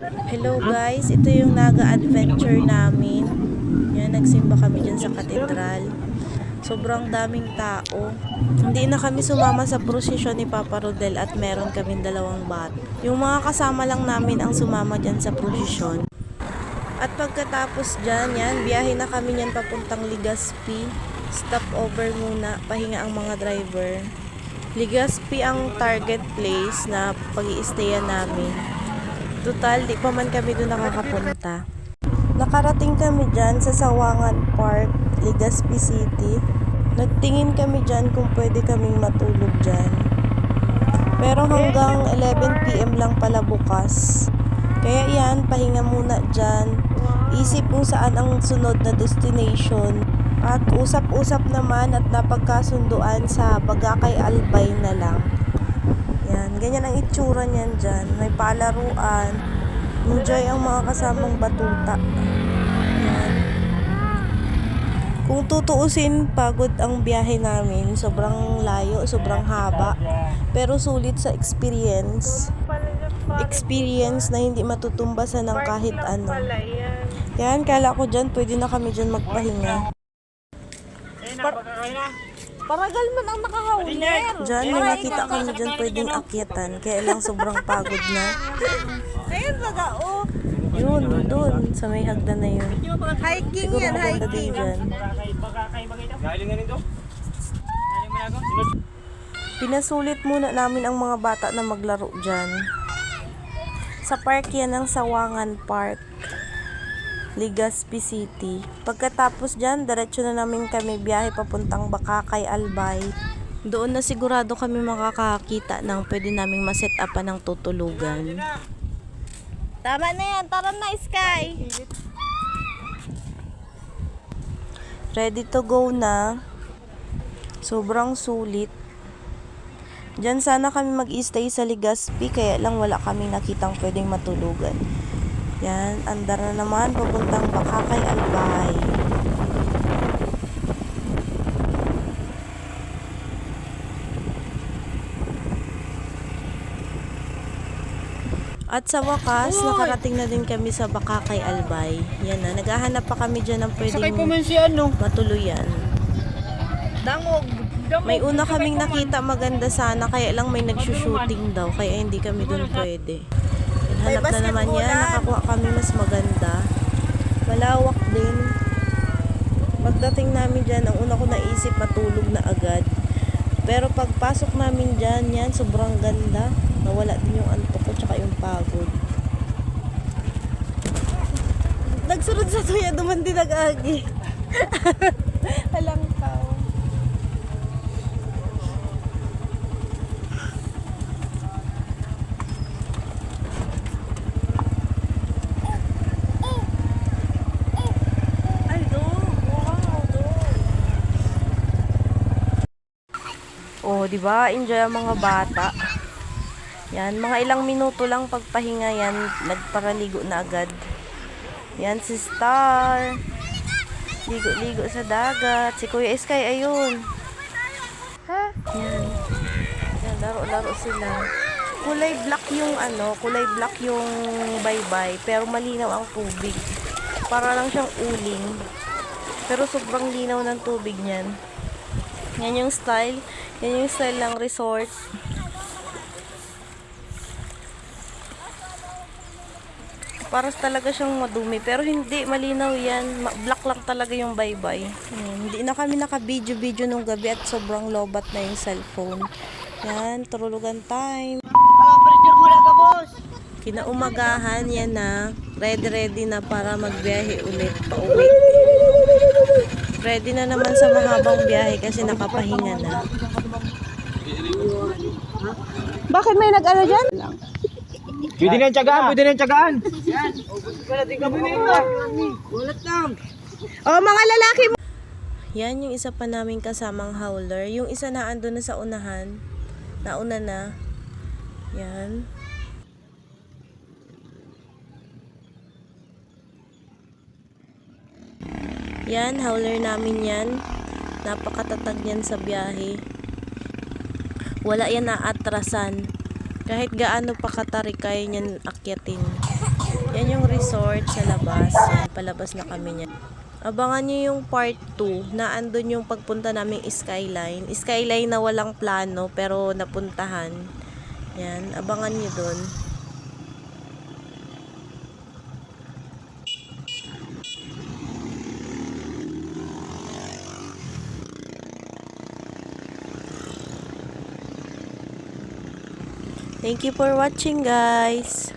Hello guys, ito yung Naga adventure namin. Yan, nagsimba kami dyan sa katedral. Sobrang daming tao. Hindi na kami sumama sa prosesyon ni Papa Rodel at meron kaming dalawang bat. Yung mga kasama lang namin ang sumama dyan sa prosesyon. At pagkatapos dyan, yan, biyahe na kami yan papuntang Legazpi. Stop over muna, pahinga ang mga driver. Legazpi ang target place na pag-i-stayan namin. Total, di pa man kami doon nakakapunta. Nakarating kami dyan sa Sawangan Park, Legazpi City. Nagtingin kami dyan kung pwede kaming matulog dyan. Pero hanggang 11 PM lang pala bukas. Kaya yan, pahinga muna dyan. Isip kung saan ang sunod na destination. At usap-usap naman at napagkasunduan sa Bagakay Albay na lang. Yan, ganyan ang itsura niyan dyan. May palaruan. Enjoy ang mga kasamang batuta. Yan. Kung tutuusin, pagod ang biyahe namin. Sobrang layo, sobrang haba. Pero sulit sa experience. Experience na hindi matutumbasan ng kahit ano. Yan, kala ko dyan, pwede na kami dyan magpahinga. Paragal man ang nakahauler. Diyan, may nakita kami dyan pwedeng akyatan. Kaya lang sobrang pagod na. Ayun baga, oh. Yun, doon. Sa may hagdan na yun. Hiking Siguro yan, maganda din hiking. dyan. Pinasulit muna namin ang mga bata na maglaro dyan. Sa park yan ng Sawangan Park, Legazpi City. Pagkatapos dyan, diretso na namin kami biyahe papuntang Bagakay Albay. Doon na sigurado kami makakakita ng pwede naming maset upan ng tutulugan. Tama na yan, tara na Sky. Ready to go na. Sobrang sulit. Diyan sana kami mag-stay sa Legazpi, kaya lang wala kaming nakitang pwedeng matulugan. Yan, andar na naman papuntang Bagakay Albay. At sa wakas, nakarating na din kami sa Bagakay Albay. Yan na, naghahanap pa kami dyan ng pwedeng matuluyan. Dangog. May una kaming nakita maganda sana, kaya lang may nagsushooting daw, kaya hindi kami dun pwede. Hanap na naman yan, nakakuha kami mas maganda. Malawak din. Pagdating namin dyan, ang una ko naisip matulog na agad. Pero pagpasok namin dyan, yan, sobrang ganda. Nawala din yung antok ko, tsaka yung pagod. Nagsunod sa tuya, duman din nag-agi. Alang tao. Oh, 'di ba? Enjoy ang mga bata. Yan, mga ilang minuto lang pagpahinga yan, nagparaligo na agad. Yan si Star. Ligo-ligo sa dagat. Si Kuya Sky ayun. Ha? Yan. Yan, laro-laro sila. Kulay black yung kulay black yung baybay, pero malinaw ang tubig. Para lang siyang uling. Pero sobrang linaw ng tubig niyan. Yan yung style. Yan yung style ng resort. Para talaga siyang madumi. Pero hindi, malinaw yan. Black lang talaga yung baybay. Hindi na kami naka-video-video nung gabi at sobrang lobat na yung cellphone. Yan, turulugan time. Kinaumagahan, yan na. Ready na para magbiyahe ulit pa uwi. Ready na naman sa mahabang biyahe kasi nakapahinga na. Bakit may nag-ano dyan? Pwede na yung tiyagaan, pwede na yung tiyagaan. Oh, mga lalaki mo. Yan yung isa pa naming kasamang howler. Yung isa na ando na sa unahan. Nauna na. Yan. Yan, howler namin yan. Napakatatag yan sa biyahe. Wala yan naatrasan. Kahit gaano pa katarik kaya niyan akyatin. ng resort sa labas. Yan, palabas na kami niya. Abangan nyo yung part 2 na andun yung pagpunta naming Skyline. Skyline na walang plano pero napuntahan. Yan, abangan nyo dun. Thank you for watching, guys.